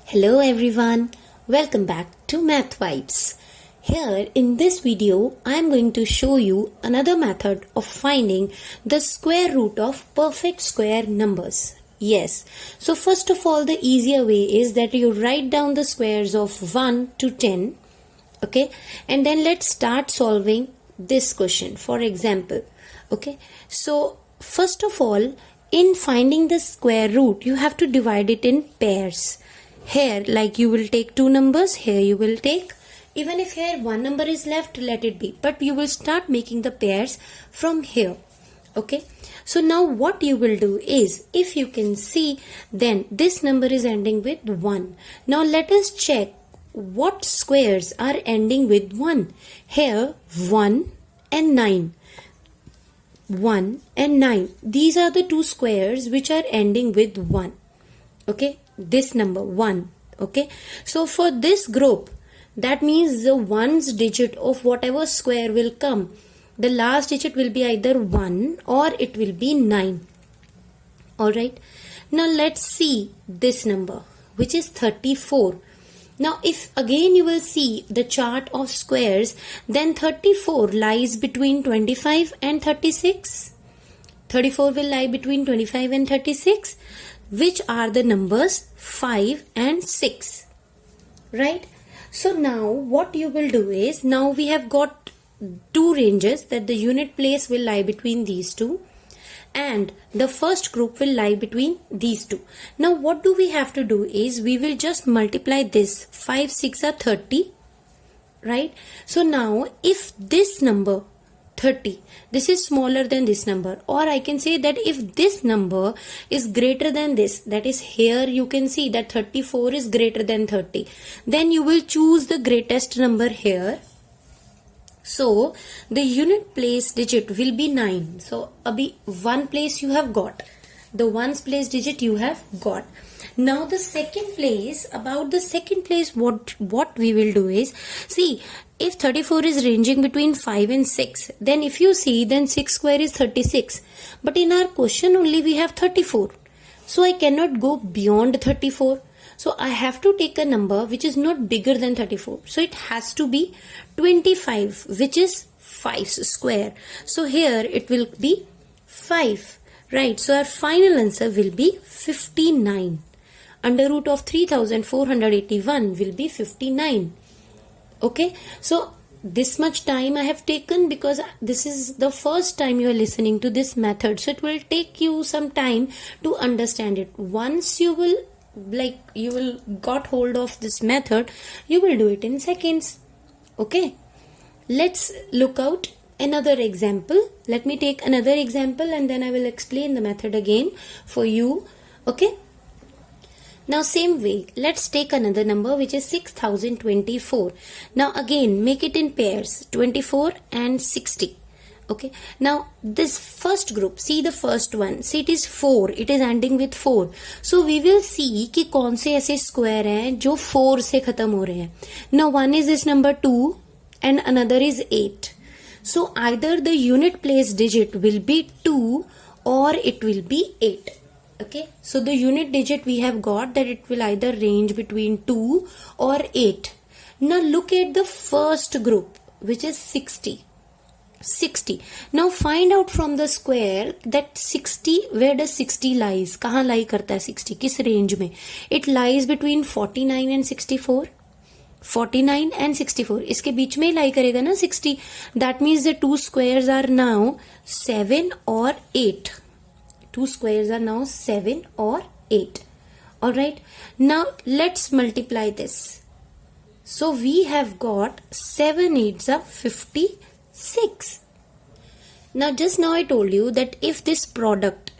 Hello everyone, welcome back to Math Vibes. Here in this video, I am going to show you another method of finding the square root of perfect square numbers. Yes, so first of all the easier way is that you write down the squares of 1 to 10, okay, and then let's start solving this question. For example, okay, so first of all, in finding the square root, you have to divide it in pairs. Here, like you will take two numbers, here you will take, even if here one number is left, let it be. But you will start making the pairs from here. Okay. So now what you will do is, if you can see, then this number is ending with 1. Now let us check what squares are ending with 1. Here, 1 and 9. 1 and 9. These are the two squares which are ending with 1. Okay, this number 1. Okay, so for this group, that means the ones digit of whatever square will come, the last digit will be either 1 or it will be 9. Alright, now let's see this number, which is 34. Now if again you will see the chart of squares, then 34 lies between 25 and 36. 34 will lie between 25 and 36, which are the numbers 5 and 6. Right? So now what you will do is, now we have got two ranges, that the unit place will lie between these two and the first group will lie between these two. Now what do we have to do is, we will just multiply this. 5 6 are 30, right? So now if this number 30, this is smaller than this number, or I can say that if this number is greater than this, that is here you can see that 34 is greater than 30, then you will choose the greatest number here. So the unit place digit will be 9. So abhi one place you have got, the ones place digit you have got. Now the second place, about the second place, what we will do is, see, if 34 is ranging between 5 and 6, then if you see, then 6 square is 36. But in our question only we have 34. So I cannot go beyond 34. So I have to take a number which is not bigger than 34. So it has to be 25, which is 5 square. So here it will be 5. Right. So our final answer will be 59. Under root of 3481 will be 59. Okay, so this much time I have taken because this is the first time you are listening to this method, so it will take you some time to understand it. Once you will got hold of this method, you will do it in seconds. Okay, let's look out another example. Let me take another example and then I will explain the method again for you. Okay, now same way, let's take another number which is 6024. Now again make it in pairs, 24 and 60. Okay, now this first group, see the first one, see it is 4, it is ending with 4. So we will see कि कौन से ऐसे square हैं जो 4 से खत्म हो रहे हैं. Now one is this number 2 and another is 8. So either the unit place digit will be 2 or it will be 8. Okay, so the unit digit we have got that it will either range between 2 or 8. Now look at the first group, which is 60. 60. Now find out from the square that 60, where does 60 lies? कहाँ lie करता है 60? किस range में? It lies between 49 and 64. 49 and 64. इसके बीच में lie करेगा ना 60. That means the two squares are now 7 or 8. Two squares are now 7 or 8. Alright. Now let's multiply this. So we have got 7 8s are 56. Now just now I told you that if this product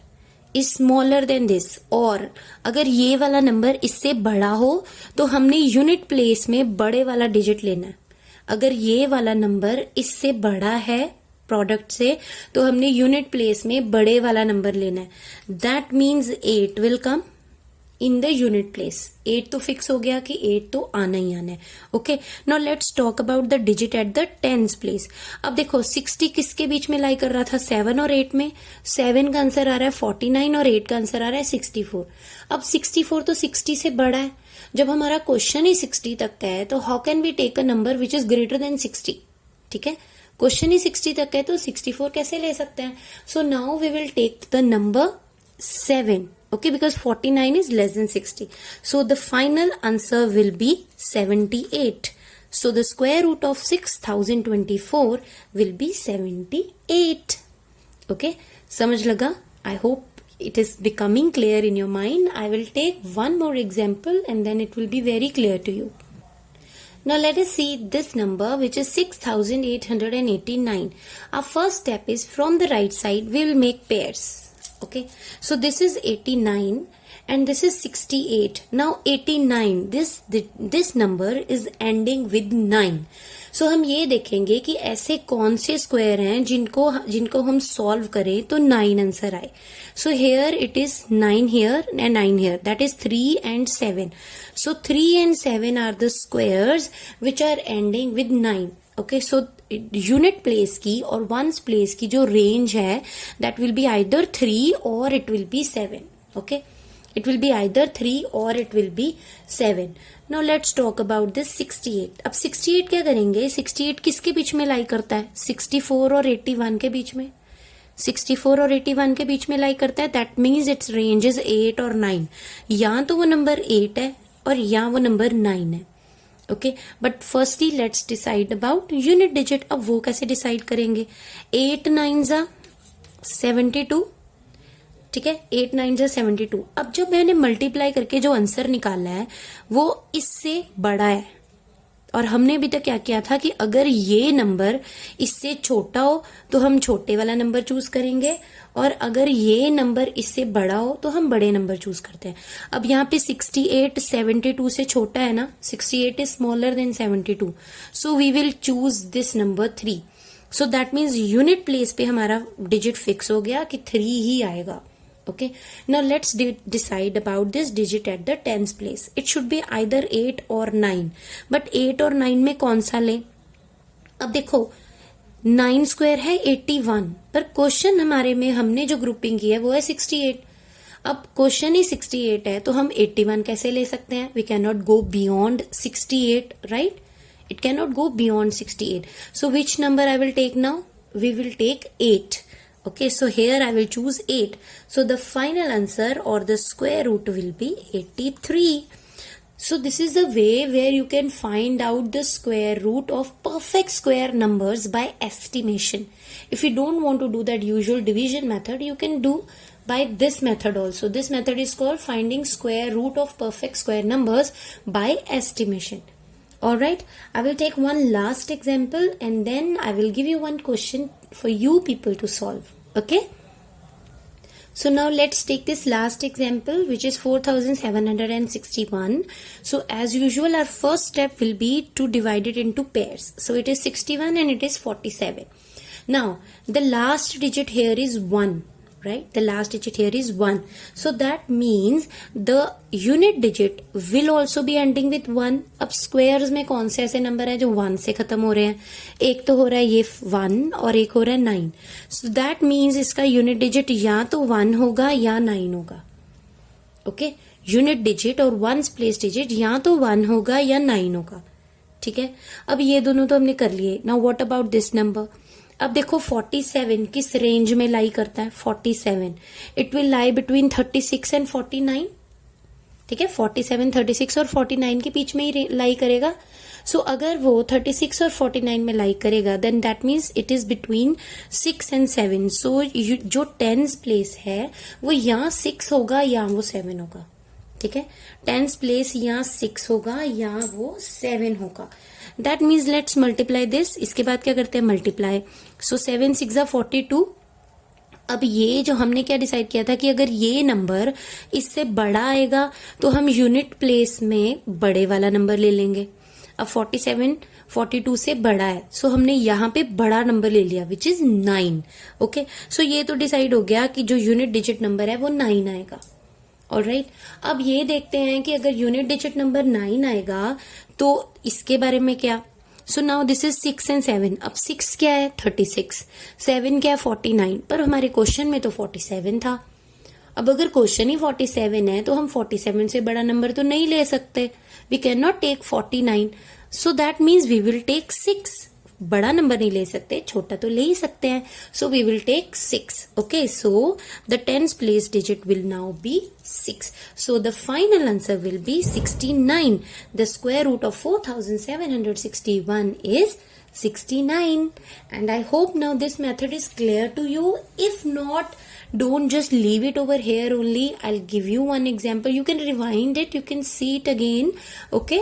is smaller than this, और अगर ये वाला number इससे बड़ा हो तो हमने unit place में बड़े वाला डिजिट लेना है. अगर ये वाला नंबर इससे बड़ा है प्रोडक्ट से तो हमने यूनिट प्लेस में बड़े वाला नंबर लेना है. That means 8 will come. In the unit place. 8 तो फिक्स हो गया कि 8 तो आना ही आना है। Okay, now let's talk about the digit at the tens place. अब देखो 60 किसके बीच में लाई कर रहा था, 7 और 8 में। 7 का आंसर आ रहा है 49 और 8 का आंसर आ रहा है 64। अब 64 तो 60 से बड़ा है। जब हमारा क्वेश्चन ही 60 तक का है तो how can we take a number which is greater than 60। ठीक है, क्वेश्चन ही 60 तक है तो 64 कैसे ले सकते हैं। So now we will take the number 7. Okay, because 49 is less than 60. So the final answer will be 78. So the square root of 6024 will be 78. Okay, समझ लगा? I hope it is becoming clear in your mind. I will take one more example and then it will be very clear to you. Now let us see this number which is 6889. Our first step is from the right side we will make pairs. Okay, so this is 89 and this is 68. Now 89, this number is ending with 9. So हम ये देखेंगे कि ऐसे कौन से square हैं जिनको हम सॉल्व करें तो 9 आंसर आए. So here it is 9 here and 9 here, that is 3 and 7. So 3 and 7 are the squares which are ending with 9. Okay, so unit place की और वंस प्लेस की जो रेंज है दैट विल बी आइदर 3 और it will be 7. Okay, it will be either 3 और it will be 7. Now let's talk about this 68. अब 68 क्या करेंगे, 68 किसके बीच में लाई करता है, 64 और 81 के बीच में. 64 और 81 के बीच में लाई करता है. That means it's range is 8 और 9. या तो वो नंबर 8 है और या वो नंबर 9 है. Okay, but firstly let's decide about unit digit. अब वो कैसे डिसाइड करेंगे, 8 9 जा 72. ठीक है, 8 9 जा 72. अब जब मैंने मल्टीप्लाई करके जो आंसर निकाला है वो इससे बड़ा है और हमने अभी तक क्या किया था कि अगर ये नंबर इससे छोटा हो तो हम छोटे वाला नंबर चूज करेंगे और अगर ये नंबर इससे बड़ा हो तो हम बड़े नंबर चूज करते हैं. अब यहाँ पे 68 72 से छोटा है ना, 68 is smaller than 72. So we will choose this number 3. So that means unit place पे हमारा डिजिट फिक्स हो गया कि 3 ही आएगा. Okay, now let's decide about this digit at the tens place. It should be either 8 or 9. But 8 और 9 में कौन सा लें. अब देखो 9 स्क्वायर है 81, पर क्वेश्चन हमारे में हमने जो ग्रुपिंग की है वो है 68. अब क्वेश्चन ही 68 है तो हम 81 कैसे ले सकते हैं. We can not go beyond 68, right. It can not go beyond 68. So which number I will take now, we will take 8. Okay, so here I will choose 8. So the final answer or the square root will be 83. So this is the way where you can find out the square root of perfect square numbers by estimation. If you don't want to do that usual division method, you can do by this method also. This method is called finding square root of perfect square numbers by estimation. Alright, I will take one last example and then I will give you one question for you people to solve. Okay? So now let's take this last example which is 4761. So as usual our first step will be to divide it into pairs. So it is 61 and it is 47. Now the last digit here is 1. Right, the last digit here is 1. So that means the unit digit will also be ending with 1. अब squares में कौन से ऐसे number है जो 1 से खत्म हो रहे हैं. एक तो हो रहा है ये 1 और एक हो रहा है 9. So that means इसका unit digit या तो 1 होगा या 9 होगा. Okay, unit digit और ones place digit या तो 1 होगा या 9 होगा. ठीक है, अब ये दोनों तो हमने कर लिए. Now what about this number? अब देखो 47 किस रेंज में लाई करता है. 47 it will lie between 36 and 49. ठीक है, 47 36 और 49 के बीच में ही लाई करेगा. सो अगर वो 36 और 49 में लाई करेगा then that means it is between 6 and 7. So जो टेंस प्लेस है वो या 6 होगा या वो 7 होगा. ठीक है, टेंस प्लेस या 6 होगा या वो 7 होगा. That means let's multiply this. इसके बाद क्या करते हैं, मल्टीप्लाई. सो 7 6 42. अब ये जो हमने क्या डिसाइड किया था कि अगर ये नंबर इससे बड़ा आएगा तो हम यूनिट प्लेस में बड़े वाला नंबर ले लेंगे. अब 47 42 से बड़ा है सो हमने यहाँ पे बड़ा नंबर ले लिया विच इज 9. ओके, सो ये तो डिसाइड हो गया कि जो यूनिट डिजिट नंबर है वो 9 आएगा. ऑलराइट, अब ये देखते हैं कि अगर यूनिट डिजिट नंबर 9 आएगा तो इसके बारे में क्या. So now this is 6 and 7. अब 6 क्या है 36, 7 क्या है 49, पर हमारे क्वेश्चन में तो 47 था. अब अगर क्वेश्चन ही 47 है तो हम 47 से बड़ा नंबर तो नहीं ले सकते. We can not take 49. So that means we will take 6. बड़ा नंबर नहीं ले सकते, छोटा तो ले ही सकते हैं. So we will take 6. Okay, so the tens place digit will now be 6. So the final answer will be 69. The square root of 4761 is 69. And I hope now this method is clear to you. If not, don't just leave it over here only. I'll give you one example. You can rewind it. You can see it again. Okay.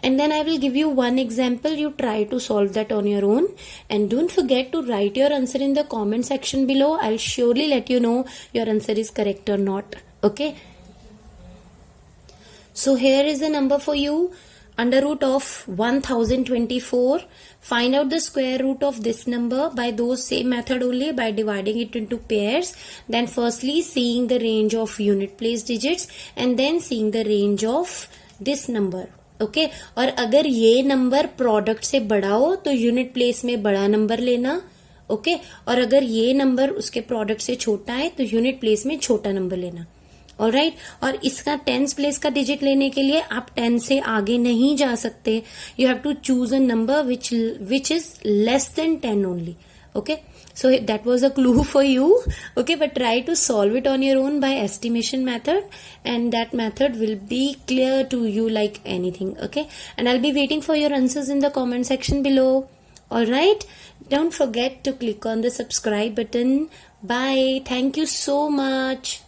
And then I will give you one example. You try to solve that on your own. And don't forget to write your answer in the comment section below. I'll surely let you know your answer is correct or not. Okay. So here is the number for you. Under root of 1024. Find out the square root of this number by those same method only, by dividing it into pairs. Then firstly seeing the range of unit place digits and then seeing the range of this number. Okay और अगर ये number product से बड़ा हो तो unit place में बड़ा number लेना. ओके और अगर ये नंबर उसके प्रोडक्ट से छोटा है तो यूनिट प्लेस में छोटा नंबर लेना. ऑलराइट, और इसका टेंस प्लेस का डिजिट लेने के लिए आप 10 से आगे नहीं जा सकते. You have to choose a number which is less than 10 only. Okay, so that was a clue for you. Okay, but try to solve it on your own by estimation method, and that method will be clear to you like anything. Okay, and I'll be waiting for your answers in the comment section below. All right, don't forget to click on the subscribe button. Bye, thank you so much.